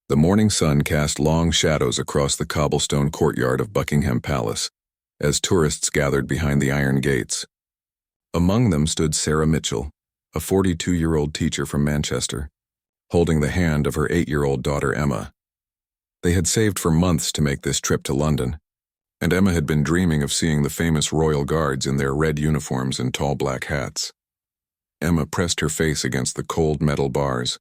The morning sun cast long shadows across the cobblestone courtyard of Buckingham Palace, as tourists gathered behind the iron gates. Among them stood Sarah Mitchell, a 42-year-old teacher from Manchester, holding the hand of her 8-year-old daughter Emma. They had saved for months to make this trip to London, and Emma had been dreaming of seeing the famous royal guards in their red uniforms and tall black hats. Emma pressed her face against the cold metal bars,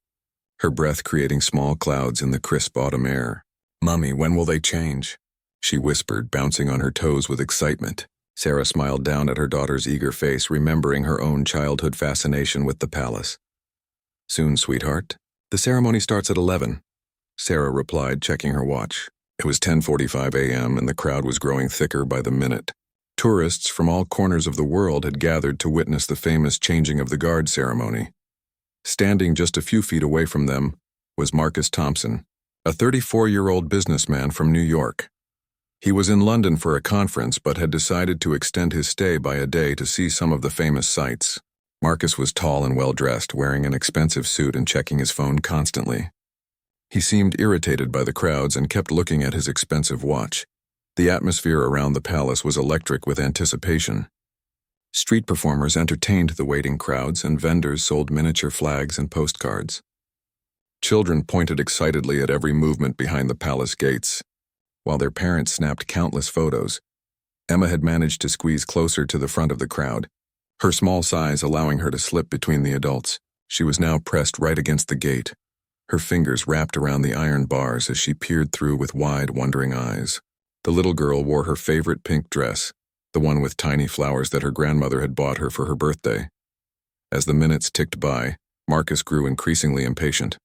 her breath creating small clouds in the crisp autumn air. "Mummy, when will they change?" she whispered, bouncing on her toes with excitement. Sarah smiled down at her daughter's eager face, remembering her own childhood fascination with the palace. "Soon, sweetheart. The ceremony starts at 11, Sarah replied, checking her watch. It was 10:45 a.m. and the crowd was growing thicker by the minute. Tourists from all corners of the world had gathered to witness the famous changing of the guard ceremony. Standing just a few feet away from them was Marcus Thompson, a 34-year-old businessman from New York. He was in London for a conference but had decided to extend his stay by a day to see some of the famous sights. Marcus was tall and well-dressed, wearing an expensive suit and checking his phone constantly. He seemed irritated by the crowds and kept looking at his expensive watch. The atmosphere around the palace was electric with anticipation. Street performers entertained the waiting crowds, and vendors sold miniature flags and postcards. Children pointed excitedly at every movement behind the palace gates, while their parents snapped countless photos. Emma had managed to squeeze closer to the front of the crowd, her small size allowing her to slip between the adults. She was now pressed right against the gate, her fingers wrapped around the iron bars as she peered through with wide, wondering eyes. The little girl wore her favorite pink dress, the one with tiny flowers that her grandmother had bought her for her birthday. As the minutes ticked by, Marcus grew increasingly impatient.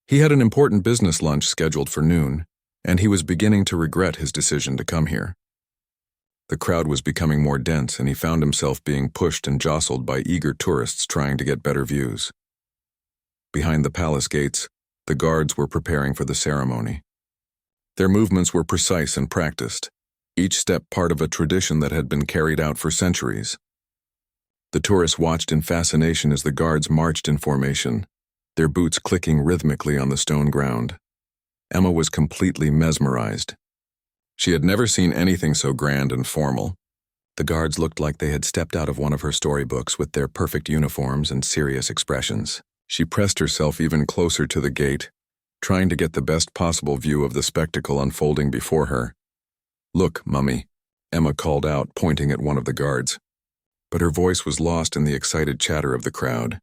He had an important business lunch scheduled for noon, and he was beginning to regret his decision to come here. The crowd was becoming more dense, and he found himself being pushed and jostled by eager tourists trying to get better views. Behind the palace gates, the guards were preparing for the ceremony. Their movements were precise and practiced, each step part of a tradition that had been carried out for centuries. The tourists watched in fascination as the guards marched in formation, their boots clicking rhythmically on the stone ground. Emma was completely mesmerized. She had never seen anything so grand and formal. The guards looked like they had stepped out of one of her storybooks with their perfect uniforms and serious expressions. She pressed herself even closer to the gate, trying to get the best possible view of the spectacle unfolding before her. "Look, Mummy," Emma called out, pointing at one of the guards. But her voice was lost in the excited chatter of the crowd.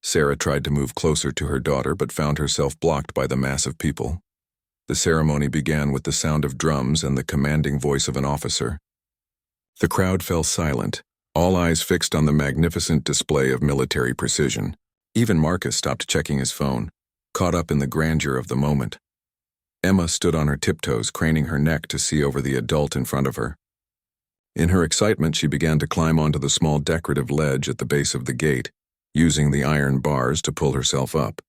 Sarah tried to move closer to her daughter but found herself blocked by the mass of people. The ceremony began with the sound of drums and the commanding voice of an officer. The crowd fell silent, all eyes fixed on the magnificent display of military precision. Even Marcus stopped checking his phone, caught up in the grandeur of the moment. Emma stood on her tiptoes, craning her neck to see over the adult in front of her. In her excitement, she began to climb onto the small decorative ledge at the base of the gate, using the iron bars to pull herself up.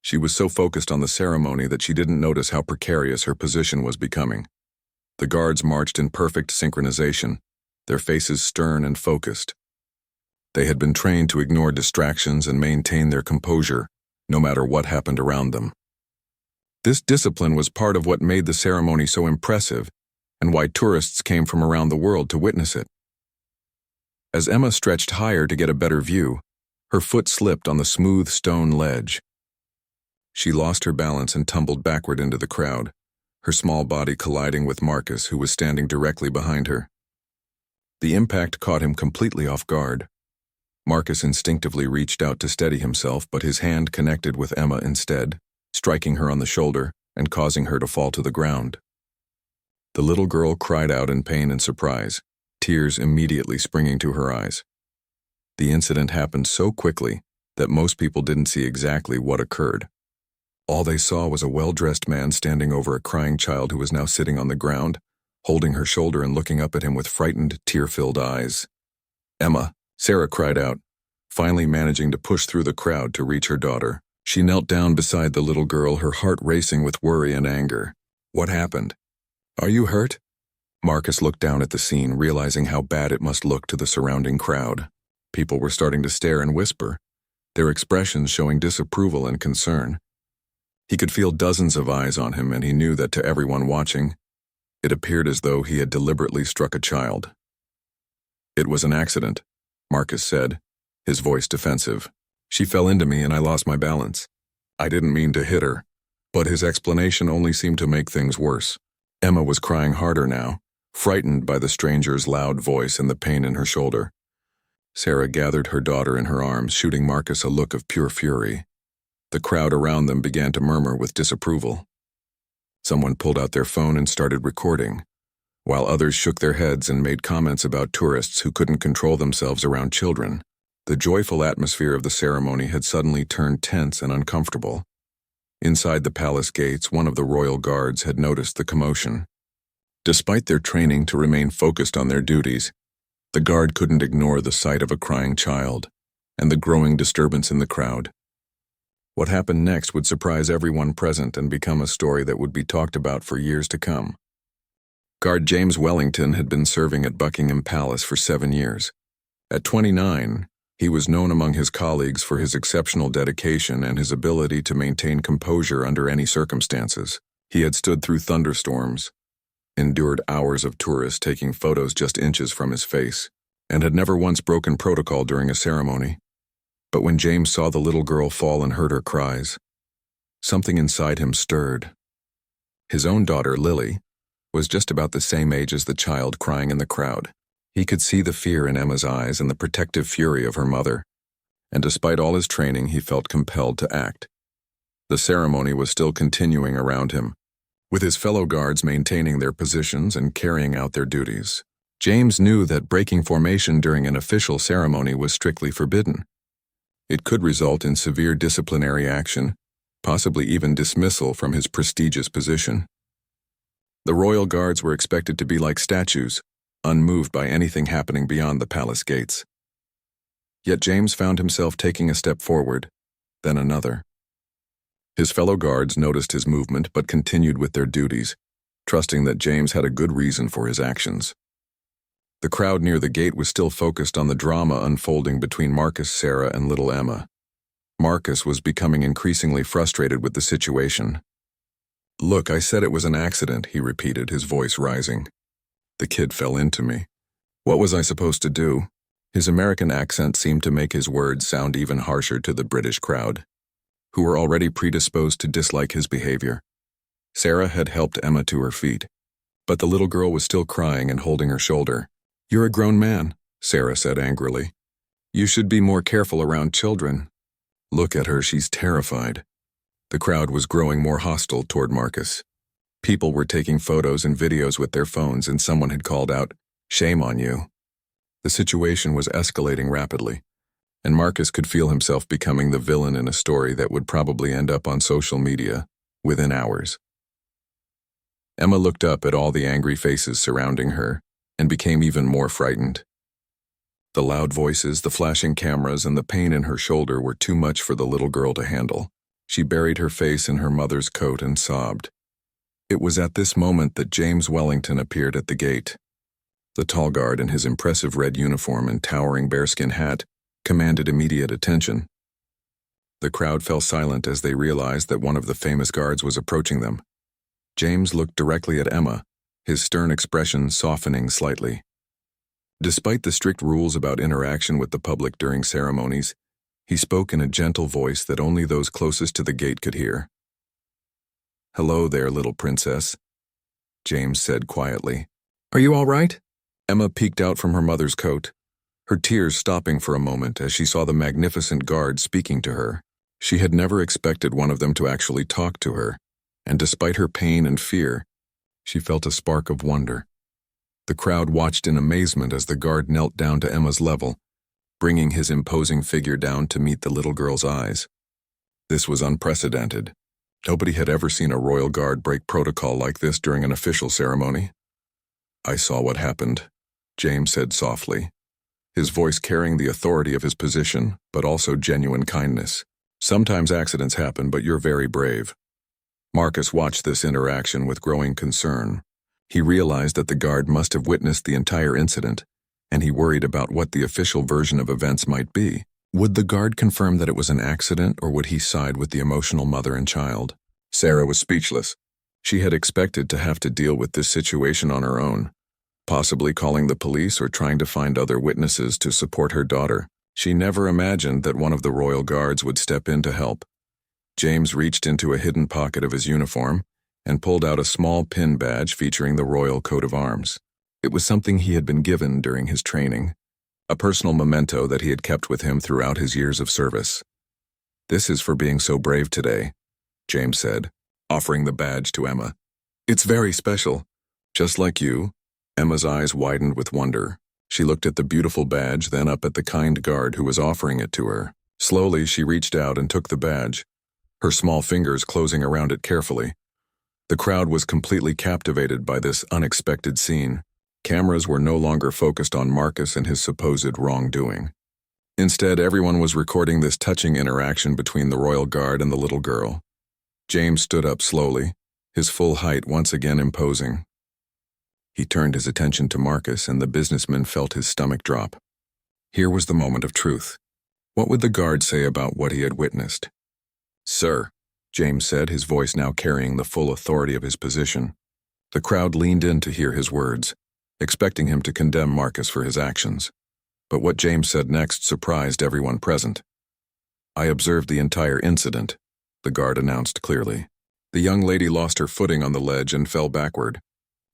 She was so focused on the ceremony that she didn't notice how precarious her position was becoming. The guards marched in perfect synchronization, their faces stern and focused. They had been trained to ignore distractions and maintain their composure, no matter what happened around them. This discipline was part of what made the ceremony so impressive and why tourists came from around the world to witness it. As Emma stretched higher to get a better view, her foot slipped on the smooth stone ledge. She lost her balance and tumbled backward into the crowd, her small body colliding with Marcus, who was standing directly behind her. The impact caught him completely off guard. Marcus instinctively reached out to steady himself, but his hand connected with Emma instead, striking her on the shoulder and causing her to fall to the ground. The little girl cried out in pain and surprise, tears immediately springing to her eyes. The incident happened so quickly that most people didn't see exactly what occurred. All they saw was a well-dressed man standing over a crying child who was now sitting on the ground, holding her shoulder and looking up at him with frightened, tear-filled eyes. "Emma," Sarah cried out, finally managing to push through the crowd to reach her daughter. She knelt down beside the little girl, her heart racing with worry and anger. "What happened? Are you hurt?" Marcus looked down at the scene, realizing how bad it must look to the surrounding crowd. People were starting to stare and whisper, their expressions showing disapproval and concern. He could feel dozens of eyes on him, and he knew that to everyone watching, it appeared as though he had deliberately struck a child. "It was an accident," Marcus said, his voice defensive. "She fell into me and I lost my balance. I didn't mean to hit her." But his explanation only seemed to make things worse. Emma was crying harder now, frightened by the stranger's loud voice and the pain in her shoulder. Sarah gathered her daughter in her arms, shooting Marcus a look of pure fury. The crowd around them began to murmur with disapproval. Someone pulled out their phone and started recording, while others shook their heads and made comments about tourists who couldn't control themselves around children. The joyful atmosphere of the ceremony had suddenly turned tense and uncomfortable. Inside the palace gates, one of the royal guards had noticed the commotion. Despite their training to remain focused on their duties, the guard couldn't ignore the sight of a crying child and the growing disturbance in the crowd. What happened next would surprise everyone present and become a story that would be talked about for years to come. Guard James Wellington had been serving at Buckingham Palace for 7 years. At 29, he was known among his colleagues for his exceptional dedication and his ability to maintain composure under any circumstances. He had stood through thunderstorms, endured hours of tourists taking photos just inches from his face, and had never once broken protocol during a ceremony. But when James saw the little girl fall and heard her cries, something inside him stirred. His own daughter, Lily, was just about the same age as the child crying in the crowd. He could see the fear in Emma's eyes and the protective fury of her mother, and despite all his training, he felt compelled to act. The ceremony was still continuing around him, with his fellow guards maintaining their positions and carrying out their duties. James knew that breaking formation during an official ceremony was strictly forbidden. It could result in severe disciplinary action, possibly even dismissal from his prestigious position. The royal guards were expected to be like statues, unmoved by anything happening beyond the palace gates. Yet James found himself taking a step forward, then another. His fellow guards noticed his movement but continued with their duties, trusting that James had a good reason for his actions. The crowd near the gate was still focused on the drama unfolding between Marcus, Sarah, and little Emma. Marcus was becoming increasingly frustrated with the situation. "Look, I said it was an accident," he repeated, his voice rising. "The kid fell into me. What was I supposed to do?" His American accent seemed to make his words sound even harsher to the British crowd, who were already predisposed to dislike his behavior. Sarah had helped Emma to her feet, but the little girl was still crying and holding her shoulder. "You're a grown man," Sarah said angrily. "You should be more careful around children." "Look at her, she's terrified." The crowd was growing more hostile toward Marcus. People were taking photos and videos with their phones, and someone had called out, "Shame on you." The situation was escalating rapidly, and Marcus could feel himself becoming the villain in a story that would probably end up on social media within hours. Emma looked up at all the angry faces surrounding her and became even more frightened. The loud voices, the flashing cameras, and the pain in her shoulder were too much for the little girl to handle. She buried her face in her mother's coat and sobbed. It was at this moment that James Wellington appeared at the gate. The tall guard in his impressive red uniform and towering bearskin hat commanded immediate attention. The crowd fell silent as they realized that one of the famous guards was approaching them. James looked directly at Emma, his stern expression softening slightly. Despite the strict rules about interaction with the public during ceremonies, he spoke in a gentle voice that only those closest to the gate could hear. "Hello there, little princess," James said quietly. "Are you all right?" Emma peeked out from her mother's coat, her tears stopping for a moment as she saw the magnificent guard speaking to her. She had never expected one of them to actually talk to her, and despite her pain and fear, she felt a spark of wonder. The crowd watched in amazement as the guard knelt down to Emma's level, bringing his imposing figure down to meet the little girl's eyes. This was unprecedented. Nobody had ever seen a royal guard break protocol like this during an official ceremony. "I saw what happened," James said softly, his voice carrying the authority of his position, but also genuine kindness. "Sometimes accidents happen, but you're very brave." Marcus watched this interaction with growing concern. He realized that the guard must have witnessed the entire incident, and he worried about what the official version of events might be. Would the guard confirm that it was an accident, or would he side with the emotional mother and child? Sarah was speechless. She had expected to have to deal with this situation on her own, possibly calling the police or trying to find other witnesses to support her daughter. She never imagined that one of the royal guards would step in to help. James reached into a hidden pocket of his uniform and pulled out a small pin badge featuring the royal coat of arms. It was something he had been given during his training, a personal memento that he had kept with him throughout his years of service. "This is for being so brave today," James said, offering the badge to Emma. "It's very special. Just like you." Emma's eyes widened with wonder. She looked at the beautiful badge, then up at the kind guard who was offering it to her. Slowly, she reached out and took the badge, her small fingers closing around it carefully. The crowd was completely captivated by this unexpected scene. Cameras were no longer focused on Marcus and his supposed wrongdoing. Instead, everyone was recording this touching interaction between the royal guard and the little girl. James stood up slowly, his full height once again imposing. He turned his attention to Marcus, and the businessman felt his stomach drop. Here was the moment of truth. What would the guard say about what he had witnessed? "Sir," James said, his voice now carrying the full authority of his position. The crowd leaned in to hear his words, expecting him to condemn Marcus for his actions. But what James said next surprised everyone present. "I observed the entire incident," the guard announced clearly. "The young lady lost her footing on the ledge and fell backward.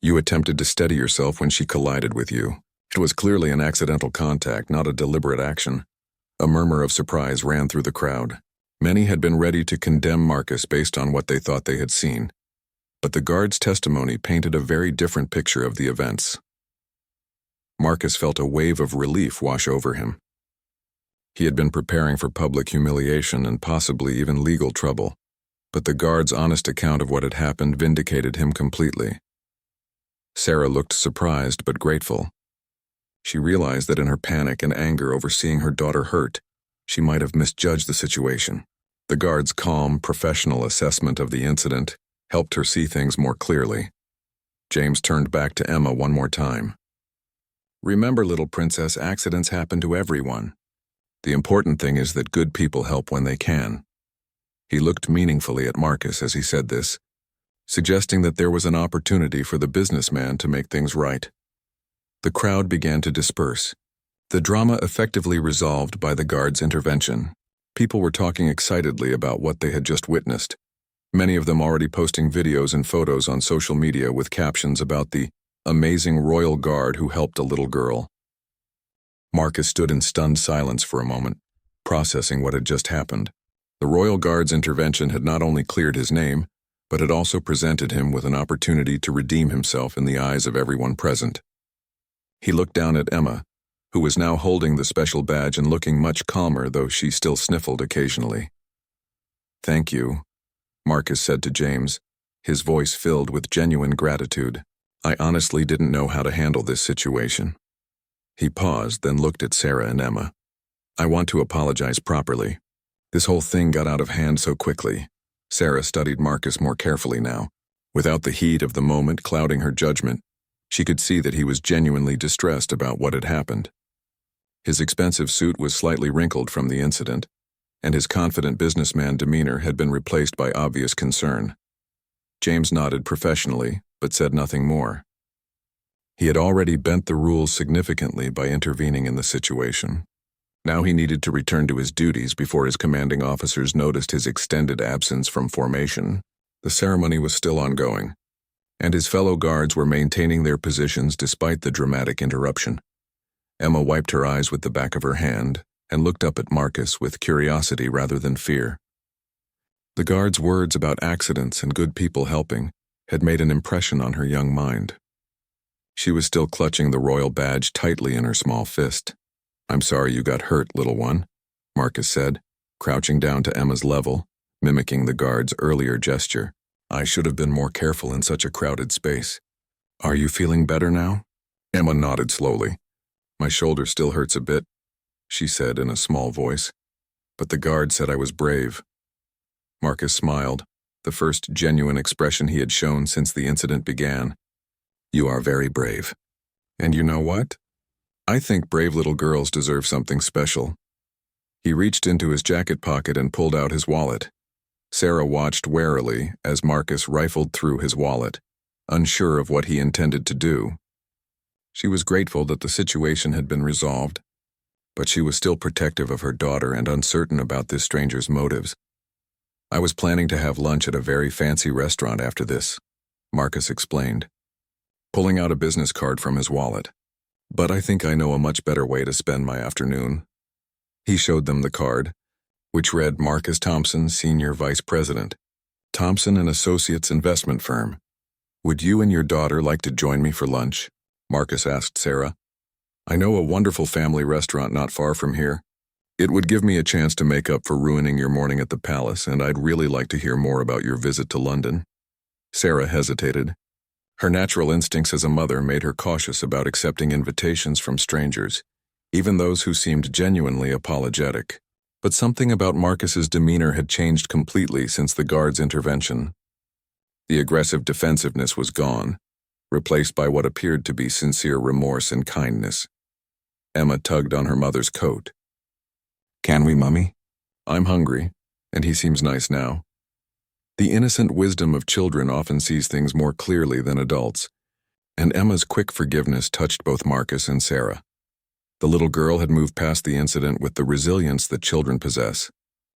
You attempted to steady yourself when she collided with you. It was clearly an accidental contact, not a deliberate action." A murmur of surprise ran through the crowd. Many had been ready to condemn Marcus based on what they thought they had seen. But the guard's testimony painted a very different picture of the events. Marcus felt a wave of relief wash over him. He had been preparing for public humiliation and possibly even legal trouble, but the guard's honest account of what had happened vindicated him completely. Sarah looked surprised but grateful. She realized that in her panic and anger over seeing her daughter hurt, she might have misjudged the situation. The guard's calm, professional assessment of the incident helped her see things more clearly. James turned back to Emma one more time. "Remember, little princess, accidents happen to everyone. The important thing is that good people help when they can." He looked meaningfully at Marcus as he said this, suggesting that there was an opportunity for the businessman to make things right. The crowd began to disperse, the drama effectively resolved by the guard's intervention. People were talking excitedly about what they had just witnessed, many of them already posting videos and photos on social media with captions about the amazing royal guard who helped a little girl. Marcus stood in stunned silence for a moment, processing what had just happened. The royal guard's intervention had not only cleared his name, but it also presented him with an opportunity to redeem himself in the eyes of everyone present. He looked down at Emma, who was now holding the special badge and looking much calmer, though she still sniffled occasionally. "Thank you," Marcus said to James, his voice filled with genuine gratitude. "I honestly didn't know how to handle this situation." He paused, then looked at Sarah and Emma. "I want to apologize properly. This whole thing got out of hand so quickly." Sarah studied Marcus more carefully now. Without the heat of the moment clouding her judgment, she could see that he was genuinely distressed about what had happened. His expensive suit was slightly wrinkled from the incident, and his confident businessman demeanor had been replaced by obvious concern. James nodded professionally, but said nothing more. He had already bent the rules significantly by intervening in the situation. Now he needed to return to his duties before his commanding officers noticed his extended absence from formation. The ceremony was still ongoing, and his fellow guards were maintaining their positions despite the dramatic interruption. Emma wiped her eyes with the back of her hand and looked up at Marcus with curiosity rather than fear. The guard's words about accidents and good people helping had made an impression on her young mind. She was still clutching the royal badge tightly in her small fist. "I'm sorry you got hurt, little one," Marcus said, crouching down to Emma's level, mimicking the guard's earlier gesture. "I should have been more careful in such a crowded space. Are you feeling better now?" Emma nodded slowly. "My shoulder still hurts a bit," she said in a small voice, "but the guard said I was brave." Marcus smiled, the first genuine expression he had shown since the incident began. "You are very brave. And you know what? I think brave little girls deserve something special." He reached into his jacket pocket and pulled out his wallet. Sarah watched warily as Marcus rifled through his wallet, unsure of what he intended to do. She was grateful that the situation had been resolved, but she was still protective of her daughter and uncertain about this stranger's motives. "I was planning to have lunch at a very fancy restaurant after this," Marcus explained, pulling out a business card from his wallet. "But I think I know a much better way to spend my afternoon." He showed them the card, which read Marcus Thompson, Senior Vice President, Thompson & Associates Investment Firm. "Would you and your daughter like to join me for lunch?" Marcus asked Sarah. "I know a wonderful family restaurant not far from here. It would give me a chance to make up for ruining your morning at the palace, and I'd really like to hear more about your visit to London." Sarah hesitated. Her natural instincts as a mother made her cautious about accepting invitations from strangers, even those who seemed genuinely apologetic. But something about Marcus's demeanor had changed completely since the guard's intervention. The aggressive defensiveness was gone, replaced by what appeared to be sincere remorse and kindness. Emma tugged on her mother's coat. "Can we, Mummy? I'm hungry, and he seems nice now." The innocent wisdom of children often sees things more clearly than adults, and Emma's quick forgiveness touched both Marcus and Sarah. The little girl had moved past the incident with the resilience that children possess,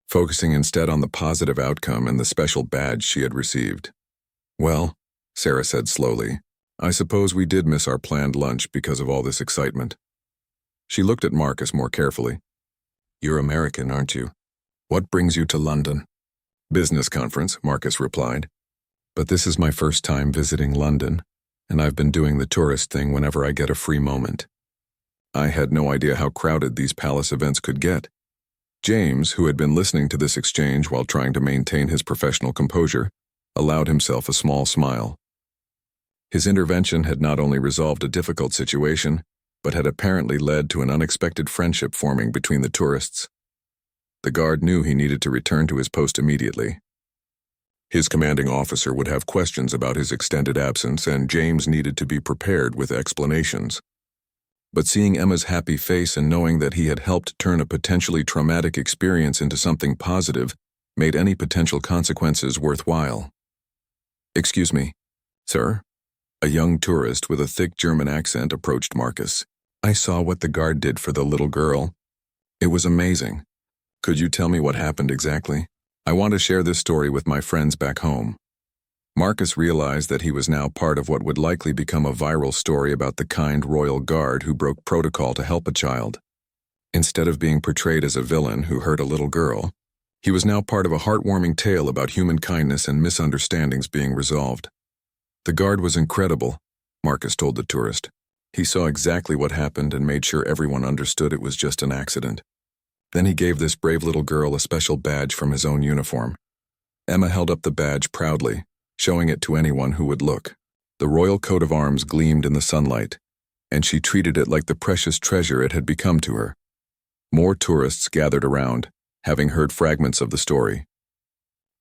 focusing instead on the positive outcome and the special badge she had received. "Well," Sarah said slowly, "I suppose we did miss our planned lunch because of all this excitement." She looked at Marcus more carefully. "You're American, aren't you? What brings you to London?" "Business conference," Marcus replied. "But this is my first time visiting London, and I've been doing the tourist thing whenever I get a free moment." I had no idea how crowded these palace events could get. James, who had been listening to this exchange while trying to maintain his professional composure, allowed himself a small smile. His intervention had not only resolved a difficult situation, but had apparently led to an unexpected friendship forming between the tourists. The guard knew he needed to return to his post immediately. His commanding officer would have questions about his extended absence, and James needed to be prepared with explanations. But seeing Emma's happy face and knowing that he had helped turn a potentially traumatic experience into something positive made any potential consequences worthwhile. "Excuse me, sir?" A young tourist with a thick German accent approached Marcus. "I saw what the guard did for the little girl. It was amazing. Could you tell me what happened exactly? I want to share this story with my friends back home." Marcus realized that he was now part of what would likely become a viral story about the kind royal guard who broke protocol to help a child. Instead of being portrayed as a villain who hurt a little girl, he was now part of a heartwarming tale about human kindness and misunderstandings being resolved. "The guard was incredible," Marcus told the tourist. "He saw exactly what happened and made sure everyone understood it was just an accident. Then he gave this brave little girl a special badge from his own uniform." Emma held up the badge proudly, showing it to anyone who would look. The royal coat of arms gleamed in the sunlight, and she treated it like the precious treasure it had become to her. More tourists gathered around, having heard fragments of the story.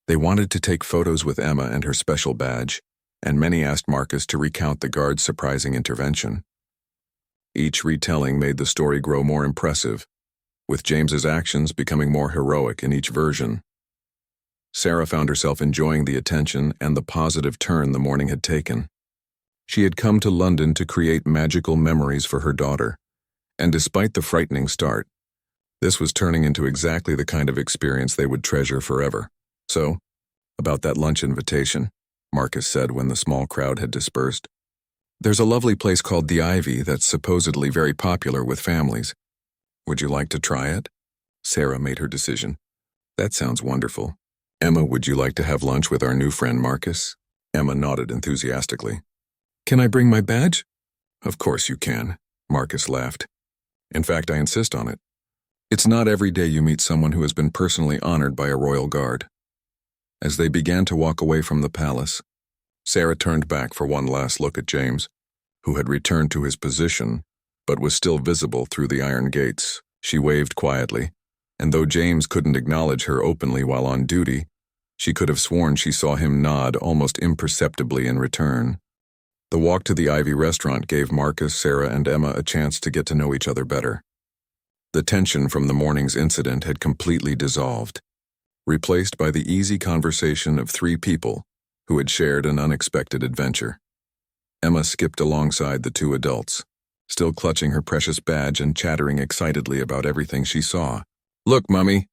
They wanted to take photos with Emma and her special badge, and many asked Marcus to recount the guard's surprising intervention. Each retelling made the story grow more impressive, with James's actions becoming more heroic in each version. Sarah found herself enjoying the attention and the positive turn the morning had taken. She had come to London to create magical memories for her daughter, and despite the frightening start, this was turning into exactly the kind of experience they would treasure forever. "So, about that lunch invitation," Marcus said when the small crowd had dispersed. "There's a lovely place called the Ivy that's supposedly very popular with families. Would you like to try it?" Sarah made her decision. "That sounds wonderful. Emma, would you like to have lunch with our new friend Marcus?" Emma nodded enthusiastically. "Can I bring my badge?" "Of course you can," Marcus laughed. "In fact, I insist on it. It's not every day you meet someone who has been personally honored by a royal guard." As they began to walk away from the palace, Sarah turned back for one last look at James, who had returned to his position, but was still visible through the iron gates. She waved quietly, and though James couldn't acknowledge her openly while on duty, she could have sworn she saw him nod almost imperceptibly in return. The walk to the Ivy restaurant gave Marcus, Sarah, and Emma a chance to get to know each other better. The tension from the morning's incident had completely dissolved, replaced by the easy conversation of three people who had shared an unexpected adventure. Emma skipped alongside the two adults, still clutching her precious badge and chattering excitedly about everything she saw. "Look, Mummy,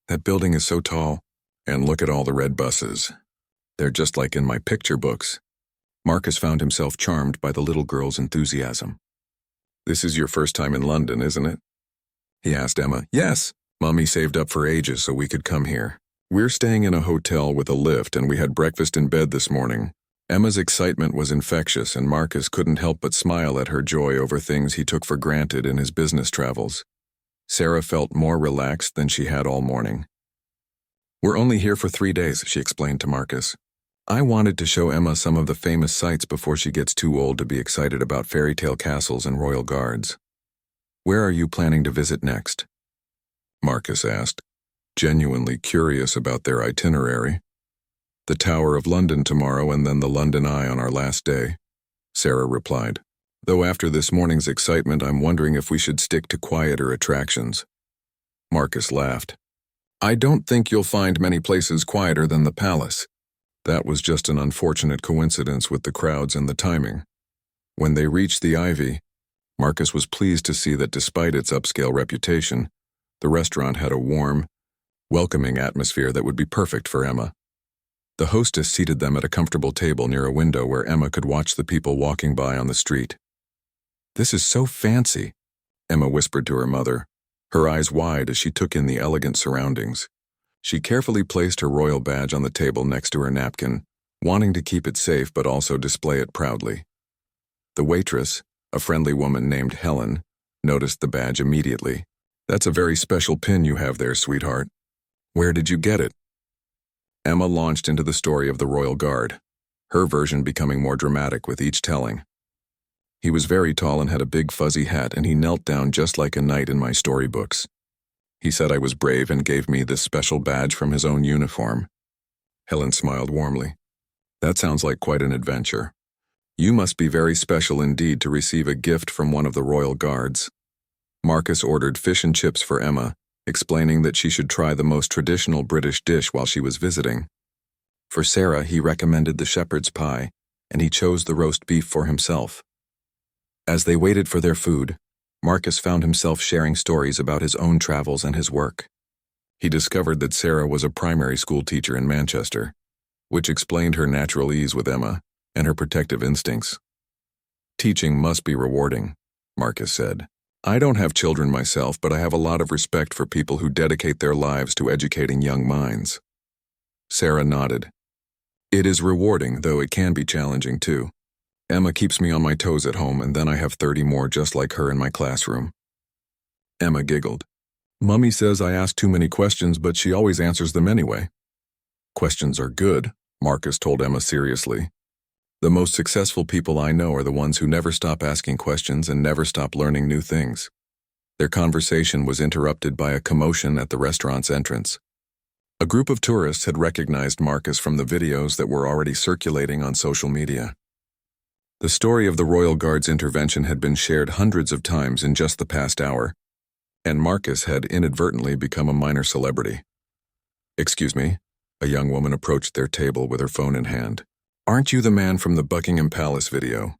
that building is so tall. And look at all the red buses. They're just like in my picture books." Marcus found himself charmed by the little girl's enthusiasm. "This is your first time in London, isn't it?" he asked Emma. "Yes. Mummy saved up for ages so we could come here. We're staying in a hotel with a lift and we had breakfast in bed this morning." Emma's excitement was infectious and Marcus couldn't help but smile at her joy over things he took for granted in his business travels. Sarah felt more relaxed than she had all morning. "We're only here for 3 days," she explained to Marcus. "I wanted to show Emma some of the famous sights before she gets too old to be excited about fairy tale castles and royal guards." "Where are you planning to visit next?" Marcus asked, genuinely curious about their itinerary. "The Tower of London tomorrow and then the London Eye on our last day," Sarah replied. "Though after this morning's excitement, I'm wondering if we should stick to quieter attractions." Marcus laughed. "I don't think you'll find many places quieter than the palace." That was just an unfortunate coincidence with the crowds and the timing. When they reached the Ivy, Marcus was pleased to see that despite its upscale reputation, the restaurant had a warm, welcoming atmosphere that would be perfect for Emma. The hostess seated them at a comfortable table near a window where Emma could watch the people walking by on the street. "This is so fancy," Emma whispered to her mother, her eyes wide as she took in the elegant surroundings. She carefully placed her royal badge on the table next to her napkin, wanting to keep it safe but also display it proudly. The waitress, a friendly woman named Helen, noticed the badge immediately. "That's a very special pin you have there, sweetheart. Where did you get it?" Emma launched into the story of the Royal Guard, her version becoming more dramatic with each telling. "He was very tall and had a big fuzzy hat, and he knelt down just like a knight in my storybooks. He said I was brave and gave me this special badge from his own uniform." Helen smiled warmly. "That sounds like quite an adventure. You must be very special indeed to receive a gift from one of the royal guards." Marcus ordered fish and chips for Emma, explaining that she should try the most traditional British dish while she was visiting. For Sarah, he recommended the shepherd's pie, and he chose the roast beef for himself. As they waited for their food, Marcus found himself sharing stories about his own travels and his work. He discovered that Sarah was a primary school teacher in Manchester, which explained her natural ease with Emma and her protective instincts. "Teaching must be rewarding," Marcus said. "I don't have children myself, but I have a lot of respect for people who dedicate their lives to educating young minds." Sarah nodded. "It is rewarding, though it can be challenging too. Emma keeps me on my toes at home, and then I have 30 more just like her in my classroom." Emma giggled. "Mummy says I ask too many questions, but she always answers them anyway." "Questions are good," Marcus told Emma seriously. "The most successful people I know are the ones who never stop asking questions and never stop learning new things." Their conversation was interrupted by a commotion at the restaurant's entrance. A group of tourists had recognized Marcus from the videos that were already circulating on social media. The story of the Royal Guard's intervention had been shared hundreds of times in just the past hour, and Marcus had inadvertently become a minor celebrity. "Excuse me," a young woman approached their table with her phone in hand. "Aren't you the man from the Buckingham Palace video?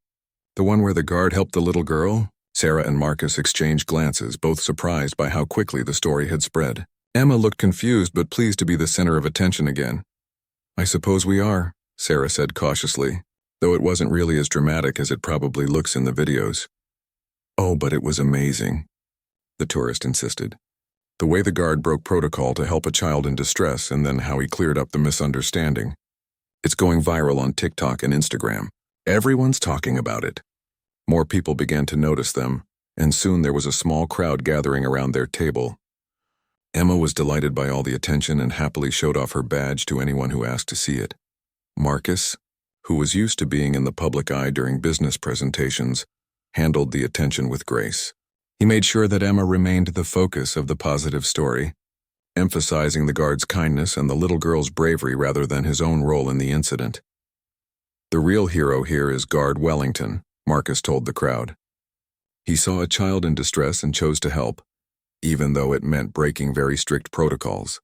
The one where the guard helped the little girl?" Sarah and Marcus exchanged glances, both surprised by how quickly the story had spread. Emma looked confused but pleased to be the center of attention again. "I suppose we are," Sarah said cautiously, though it wasn't really as dramatic as it probably looks in the videos. "Oh, but it was amazing," the tourist insisted. "The way the guard broke protocol to help a child in distress and then how he cleared up the misunderstanding. It's going viral on TikTok and Instagram. Everyone's talking about it." More people began to notice them, and soon there was a small crowd gathering around their table. Emma was delighted by all the attention and happily showed off her badge to anyone who asked to see it. Marcus, who was used to being in the public eye during business presentations, handled the attention with grace. He made sure that Emma remained the focus of the positive story, emphasizing the guard's kindness and the little girl's bravery rather than his own role in the incident. "The real hero here is Guard Wellington," Marcus told the crowd. "He saw a child in distress and chose to help, even though it meant breaking very strict protocols.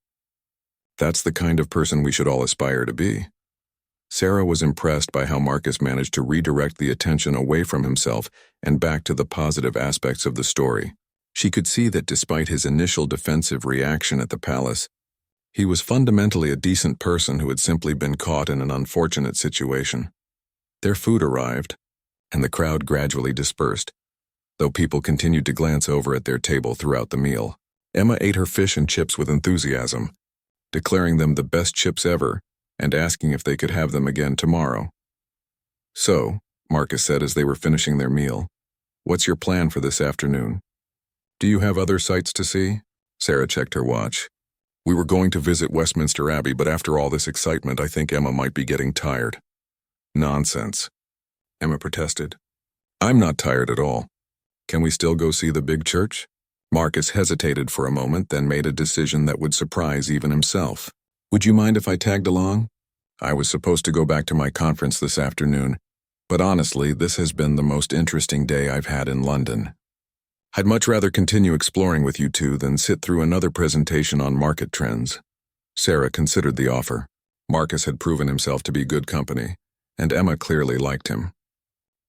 That's the kind of person we should all aspire to be. Sarah was impressed by how Marcus managed to redirect the attention away from himself and back to the positive aspects of the story. She could see that despite his initial defensive reaction at the palace, he was fundamentally a decent person who had simply been caught in an unfortunate situation. Their food arrived, and the crowd gradually dispersed, though people continued to glance over at their table throughout the meal. Emma ate her fish and chips with enthusiasm, declaring them the best chips ever and asking if they could have them again tomorrow. "So," Marcus said as they were finishing their meal, "what's your plan for this afternoon? Do you have other sights to see?" Sarah checked her watch. "We were going to visit Westminster Abbey, but after all this excitement, I think Emma might be getting tired." "Nonsense," Emma protested. "I'm not tired at all. Can we still go see the big church?" Marcus hesitated for a moment, then made a decision that would surprise even himself. "Would you mind if I tagged along? I was supposed to go back to my conference this afternoon, but honestly, this has been the most interesting day I've had in London. I'd much rather continue exploring with you two than sit through another presentation on market trends." Sarah considered the offer. Marcus had proven himself to be good company, and Emma clearly liked him.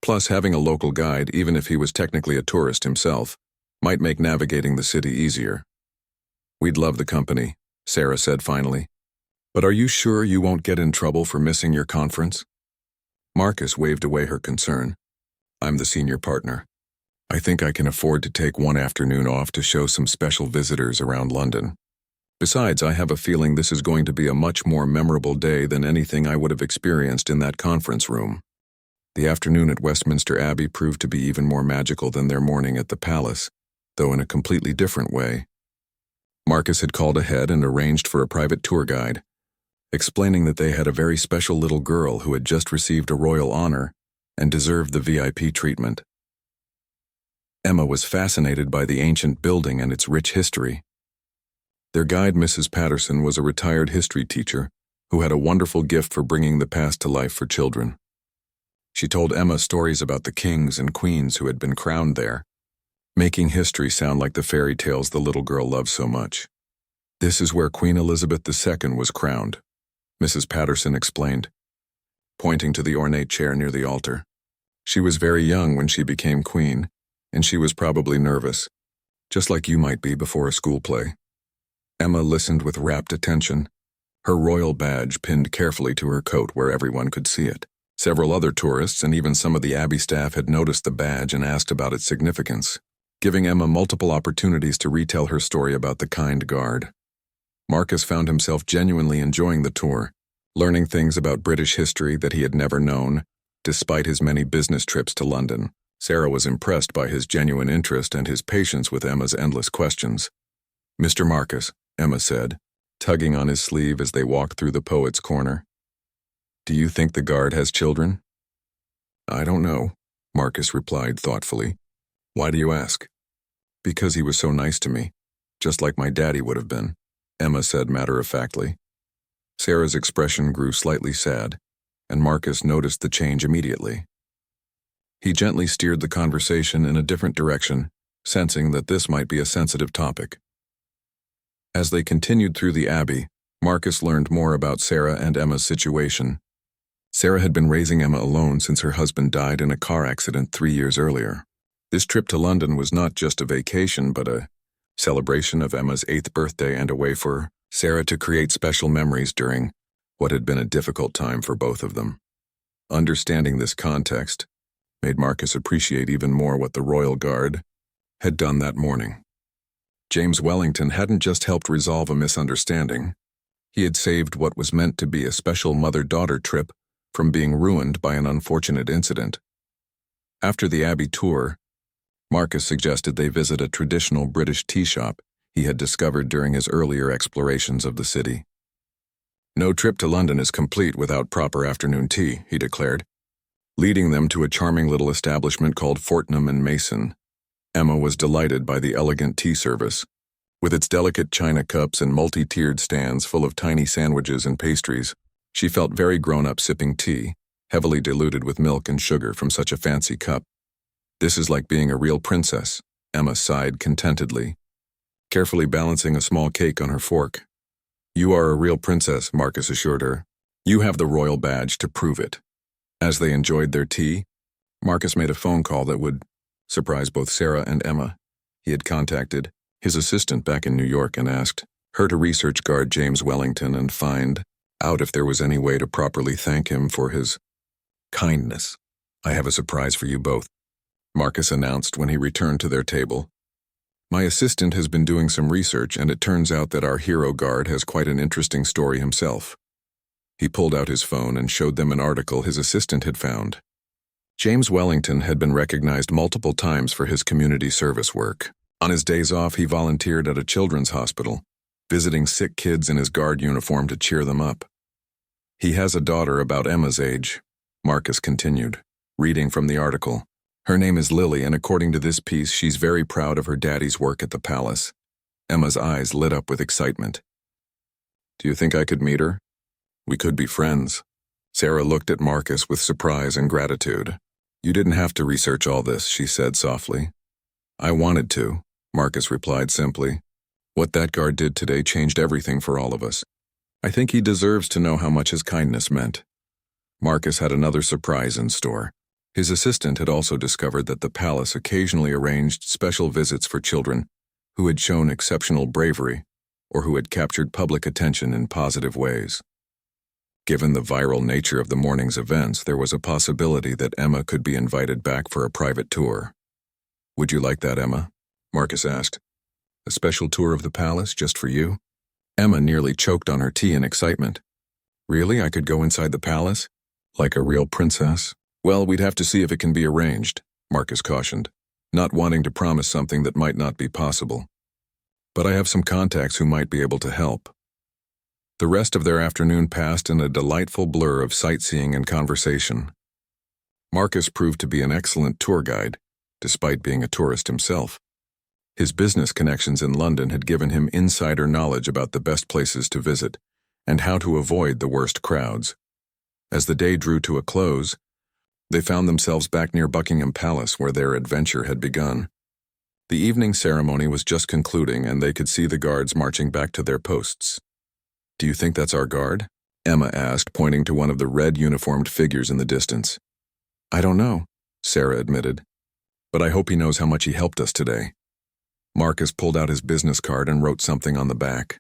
Plus, having a local guide, even if he was technically a tourist himself, might make navigating the city easier. "We'd love the company," Sarah said finally. "But are you sure you won't get in trouble for missing your conference?" Marcus waved away her concern. "I'm the senior partner. I think I can afford to take one afternoon off to show some special visitors around London. Besides, I have a feeling this is going to be a much more memorable day than anything I would have experienced in that conference room." The afternoon at Westminster Abbey proved to be even more magical than their morning at the palace, though in a completely different way. Marcus had called ahead and arranged for a private tour guide, explaining that they had a very special little girl who had just received a royal honor and deserved the VIP treatment. Emma was fascinated by the ancient building and its rich history. Their guide, Mrs. Patterson, was a retired history teacher who had a wonderful gift for bringing the past to life for children. She told Emma stories about the kings and queens who had been crowned there, making history sound like the fairy tales the little girl loved so much. "This is where Queen Elizabeth II was crowned," Mrs. Patterson explained, pointing to the ornate chair near the altar. "She was very young when she became queen, and she was probably nervous, just like you might be before a school play." Emma listened with rapt attention, her royal badge pinned carefully to her coat where everyone could see it. Several other tourists and even some of the Abbey staff had noticed the badge and asked about its significance, giving Emma multiple opportunities to retell her story about the kind guard. Marcus found himself genuinely enjoying the tour, learning things about British history that he had never known, despite his many business trips to London. Sarah was impressed by his genuine interest and his patience with Emma's endless questions. "Mr. Marcus," Emma said, tugging on his sleeve as they walked through the Poets' Corner, "do you think the guard has children?" "I don't know," Marcus replied thoughtfully. "Why do you ask?" "Because he was so nice to me, just like my daddy would have been," Emma said matter-of-factly. Sarah's expression grew slightly sad, and Marcus noticed the change immediately. He gently steered the conversation in a different direction, sensing that this might be a sensitive topic. As they continued through the Abbey, Marcus learned more about Sarah and Emma's situation. Sarah had been raising Emma alone since her husband died in a car accident 3 years earlier. This trip to London was not just a vacation, but a celebration of Emma's 8th birthday and a way for Sarah to create special memories during what had been a difficult time for both of them. Understanding this context made Marcus appreciate even more what the Royal Guard had done that morning. James Wellington hadn't just helped resolve a misunderstanding. He had saved what was meant to be a special mother-daughter trip from being ruined by an unfortunate incident. After the Abbey tour, Marcus suggested they visit a traditional British tea shop he had discovered during his earlier explorations of the city. "No trip to London is complete without proper afternoon tea," he declared, leading them to a charming little establishment called Fortnum and Mason. Emma was delighted by the elegant tea service. With its delicate china cups and multi-tiered stands full of tiny sandwiches and pastries, she felt very grown-up sipping tea, heavily diluted with milk and sugar from such a fancy cup. "This is like being a real princess," Emma sighed contentedly, carefully balancing a small cake on her fork. "You are a real princess," Marcus assured her. "You have the royal badge to prove it." As they enjoyed their tea, Marcus made a phone call that would surprise both Sarah and Emma. He had contacted his assistant back in New York and asked her to research guard James Wellington and find out if there was any way to properly thank him for his kindness. "I have a surprise for you both," Marcus announced when he returned to their table. "My assistant has been doing some research, and it turns out that our hero guard has quite an interesting story himself." He pulled out his phone and showed them an article his assistant had found. James Wellington had been recognized multiple times for his community service work. On his days off, he volunteered at a children's hospital, visiting sick kids in his guard uniform to cheer them up. "He has a daughter about Emma's age," Marcus continued, reading from the article. "Her name is Lily, and according to this piece, she's very proud of her daddy's work at the palace." Emma's eyes lit up with excitement. "Do you think I could meet her? We could be friends." Sarah looked at Marcus with surprise and gratitude. "You didn't have to research all this," she said softly. "I wanted to," Marcus replied simply. "What that guard did today changed everything for all of us. I think he deserves to know how much his kindness meant." Marcus had another surprise in store. His assistant had also discovered that the palace occasionally arranged special visits for children who had shown exceptional bravery or who had captured public attention in positive ways. Given the viral nature of the morning's events, there was a possibility that Emma could be invited back for a private tour. "Would you like that, Emma?" Marcus asked. "A special tour of the palace just for you?" Emma nearly choked on her tea in excitement. "Really? I could go inside the palace? Like a real princess?" "Well, we'd have to see if it can be arranged," Marcus cautioned, not wanting to promise something that might not be possible. "But I have some contacts who might be able to help." The rest of their afternoon passed in a delightful blur of sightseeing and conversation. Marcus proved to be an excellent tour guide, despite being a tourist himself. His business connections in London had given him insider knowledge about the best places to visit and how to avoid the worst crowds. As the day drew to a close, they found themselves back near Buckingham Palace, where their adventure had begun. The evening ceremony was just concluding, and they could see the guards marching back to their posts. "Do you think that's our guard?" Emma asked, pointing to one of the red uniformed figures in the distance. "I don't know," Sarah admitted. "But I hope he knows how much he helped us today." Marcus pulled out his business card and wrote something on the back.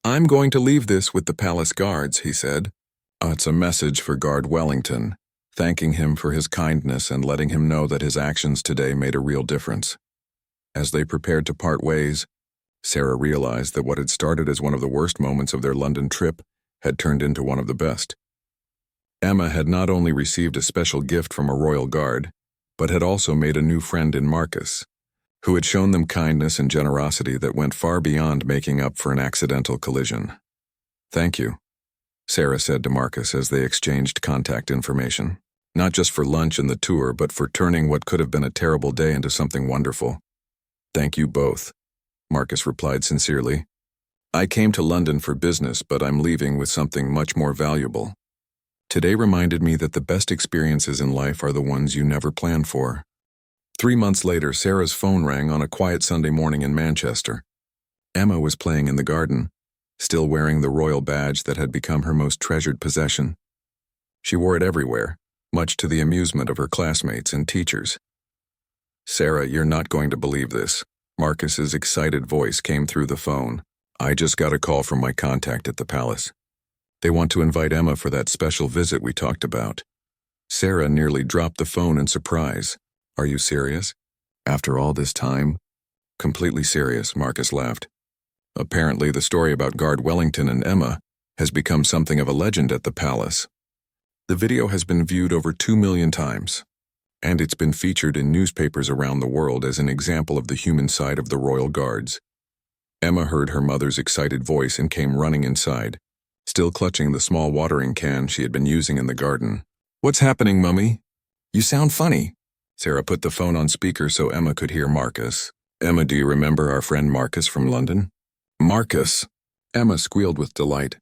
"I'm going to leave this with the palace guards," he said. "It's a message for Guard Wellington, thanking him for his kindness and letting him know that his actions today made a real difference." As they prepared to part ways, Sarah realized that what had started as one of the worst moments of their London trip had turned into one of the best. Emma had not only received a special gift from a royal guard, but had also made a new friend in Marcus, who had shown them kindness and generosity that went far beyond making up for an accidental collision. "Thank you," Sarah said to Marcus as they exchanged contact information. "Not just for lunch and the tour, but for turning what could have been a terrible day into something wonderful." "Thank you both," Marcus replied sincerely. "I came to London for business, but I'm leaving with something much more valuable. Today reminded me that the best experiences in life are the ones you never plan for." 3 months later, Sarah's phone rang on a quiet Sunday morning in Manchester. Emma was playing in the garden, still wearing the royal badge that had become her most treasured possession. She wore it everywhere, much to the amusement of her classmates and teachers. "Sarah, you're not going to believe this." Marcus's excited voice came through the phone. "I just got a call from my contact at the palace. They want to invite Emma for that special visit we talked about." Sarah nearly dropped the phone in surprise. "Are you serious? After all this time?" "Completely serious," Marcus laughed. "Apparently the story about Guard Wellington and Emma has become something of a legend at the palace. The video has been viewed over 2 million times, and it's been featured in newspapers around the world as an example of the human side of the royal guards." Emma heard her mother's excited voice and came running inside, still clutching the small watering can she had been using in the garden. "What's happening, Mummy? You sound funny." Sarah put the phone on speaker so Emma could hear Marcus. "Emma, do you remember our friend Marcus from London?" "Marcus!" Emma squealed with delight.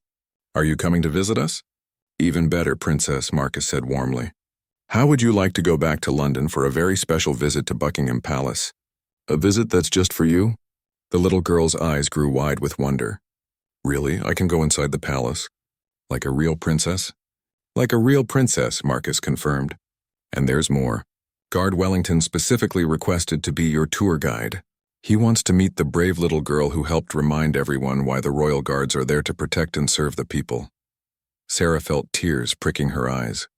"Are you coming to visit us?" "Even better, Princess," Marcus said warmly. "How would you like to go back to London for a very special visit to Buckingham Palace? A visit that's just for you?" The little girl's eyes grew wide with wonder. Really? I can go inside the palace? Like a real princess? Like a real princess, Marcus confirmed. And there's more. Guard Wellington specifically requested to be your tour guide. He wants to meet the brave little girl who helped remind everyone why the royal guards are there to protect and serve the people. Sarah felt tears pricking her eyes.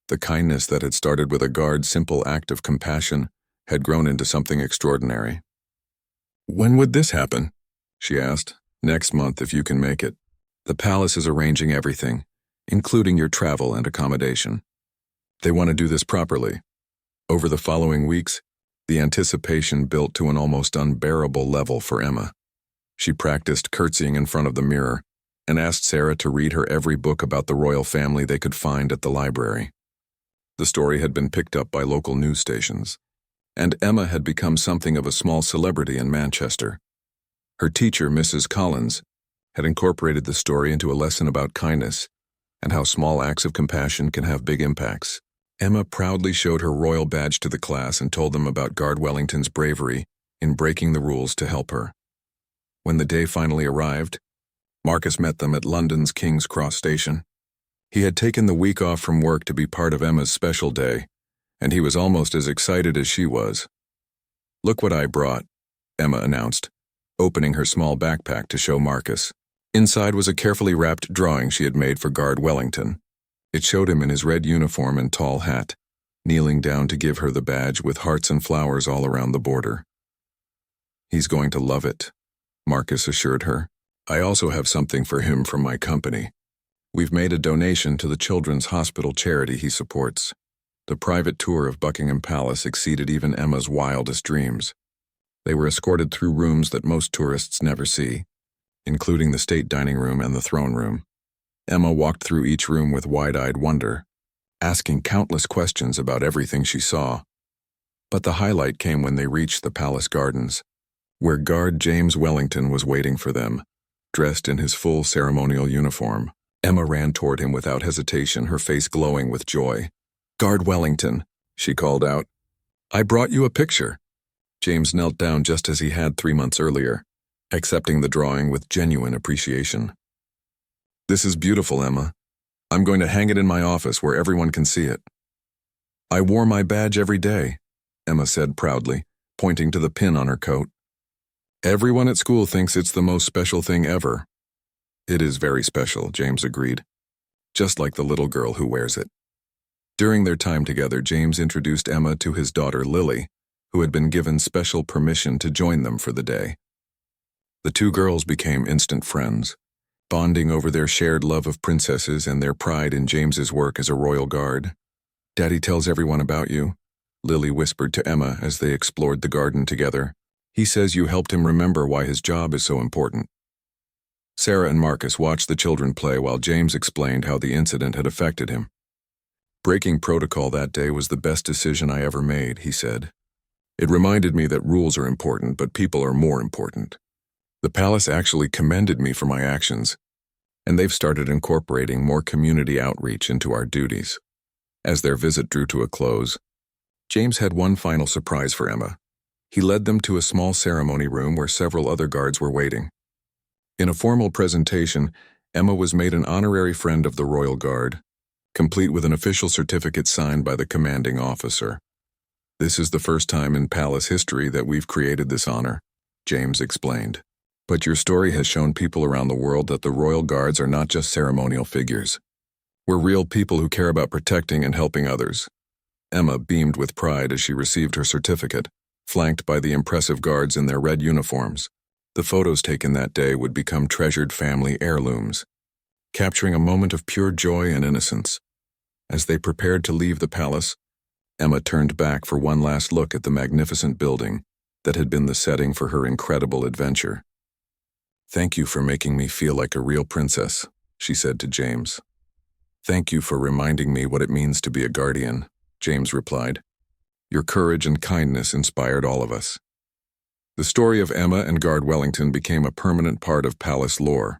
The kindness that had started with a guard's simple act of compassion had grown into something extraordinary. When would this happen? She asked. Next month, if you can make it. The palace is arranging everything, including your travel and accommodation. They want to do this properly. Over the following weeks, the anticipation built to an almost unbearable level for Emma. She practiced curtsying in front of the mirror and asked Sarah to read her every book about the royal family they could find at the library. The story had been picked up by local news stations, and Emma had become something of a small celebrity in Manchester. Her teacher, Mrs. Collins, had incorporated the story into a lesson about kindness and how small acts of compassion can have big impacts. Emma proudly showed her royal badge to the class and told them about Guard Wellington's bravery in breaking the rules to help her. When the day finally arrived, Marcus met them at London's King's Cross station. He had taken the week off from work to be part of Emma's special day, and he was almost as excited as she was. "Look what I brought," Emma announced, opening her small backpack to show Marcus. Inside was a carefully wrapped drawing she had made for Guard Wellington. It showed him in his red uniform and tall hat, kneeling down to give her the badge with hearts and flowers all around the border. "He's going to love it," Marcus assured her. "I also have something for him from my company. We've made a donation to the Children's Hospital charity he supports." The private tour of Buckingham Palace exceeded even Emma's wildest dreams. They were escorted through rooms that most tourists never see, including the state dining room and the throne room. Emma walked through each room with wide-eyed wonder, asking countless questions about everything she saw. But the highlight came when they reached the palace gardens, where Guard James Wellington was waiting for them, dressed in his full ceremonial uniform. Emma ran toward him without hesitation, her face glowing with joy. "Guard Wellington," she called out. "I brought you a picture." James knelt down just as he had 3 months earlier, accepting the drawing with genuine appreciation. "This is beautiful, Emma. I'm going to hang it in my office where everyone can see it." "I wore my badge every day," Emma said proudly, pointing to the pin on her coat. "Everyone at school thinks it's the most special thing ever." "It is very special," James agreed, "just like the little girl who wears it." During their time together, James introduced Emma to his daughter Lily, who had been given special permission to join them for the day. The two girls became instant friends, bonding over their shared love of princesses and their pride in James's work as a royal guard. "Daddy tells everyone about you," Lily whispered to Emma as they explored the garden together. "He says you helped him remember why his job is so important." Sarah and Marcus watched the children play while James explained how the incident had affected him. "Breaking protocol that day was the best decision I ever made," he said. "It reminded me that rules are important, but people are more important. The palace actually commended me for my actions, and they've started incorporating more community outreach into our duties." As their visit drew to a close, James had one final surprise for Emma. He led them to a small ceremony room where several other guards were waiting. In a formal presentation, Emma was made an honorary friend of the Royal Guard, complete with an official certificate signed by the commanding officer. "This is the first time in palace history that we've created this honor," James explained. "But your story has shown people around the world that the Royal Guards are not just ceremonial figures. We're real people who care about protecting and helping others." Emma beamed with pride as she received her certificate, flanked by the impressive guards in their red uniforms. The photos taken that day would become treasured family heirlooms, capturing a moment of pure joy and innocence. As they prepared to leave the palace, Emma turned back for one last look at the magnificent building that had been the setting for her incredible adventure. "Thank you for making me feel like a real princess," she said to James. "Thank you for reminding me what it means to be a guardian," James replied. "Your courage and kindness inspired all of us." The story of Emma and Guard Wellington became a permanent part of palace lore,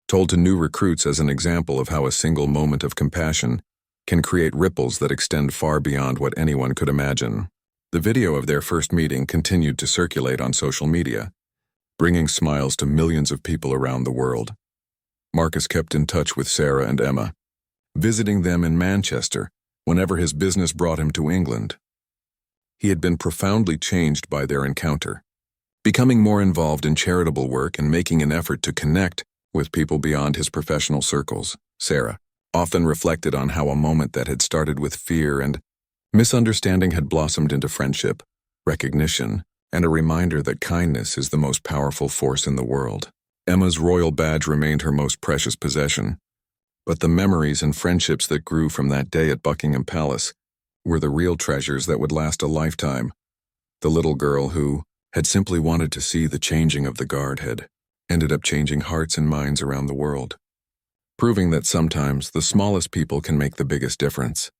told to new recruits as an example of how a single moment of compassion can create ripples that extend far beyond what anyone could imagine. The video of their first meeting continued to circulate on social media, bringing smiles to millions of people around the world. Marcus kept in touch with Sarah and Emma, visiting them in Manchester whenever his business brought him to England. He had been profoundly changed by their encounter, becoming more involved in charitable work and making an effort to connect with people beyond his professional circles. Sarah often reflected on how a moment that had started with fear and misunderstanding had blossomed into friendship, recognition, and a reminder that kindness is the most powerful force in the world. Emma's royal badge remained her most precious possession, but the memories and friendships that grew from that day at Buckingham Palace were the real treasures that would last a lifetime. The little girl who had simply wanted to see the changing of the guard had ended up changing hearts and minds around the world, proving that sometimes the smallest people can make the biggest difference.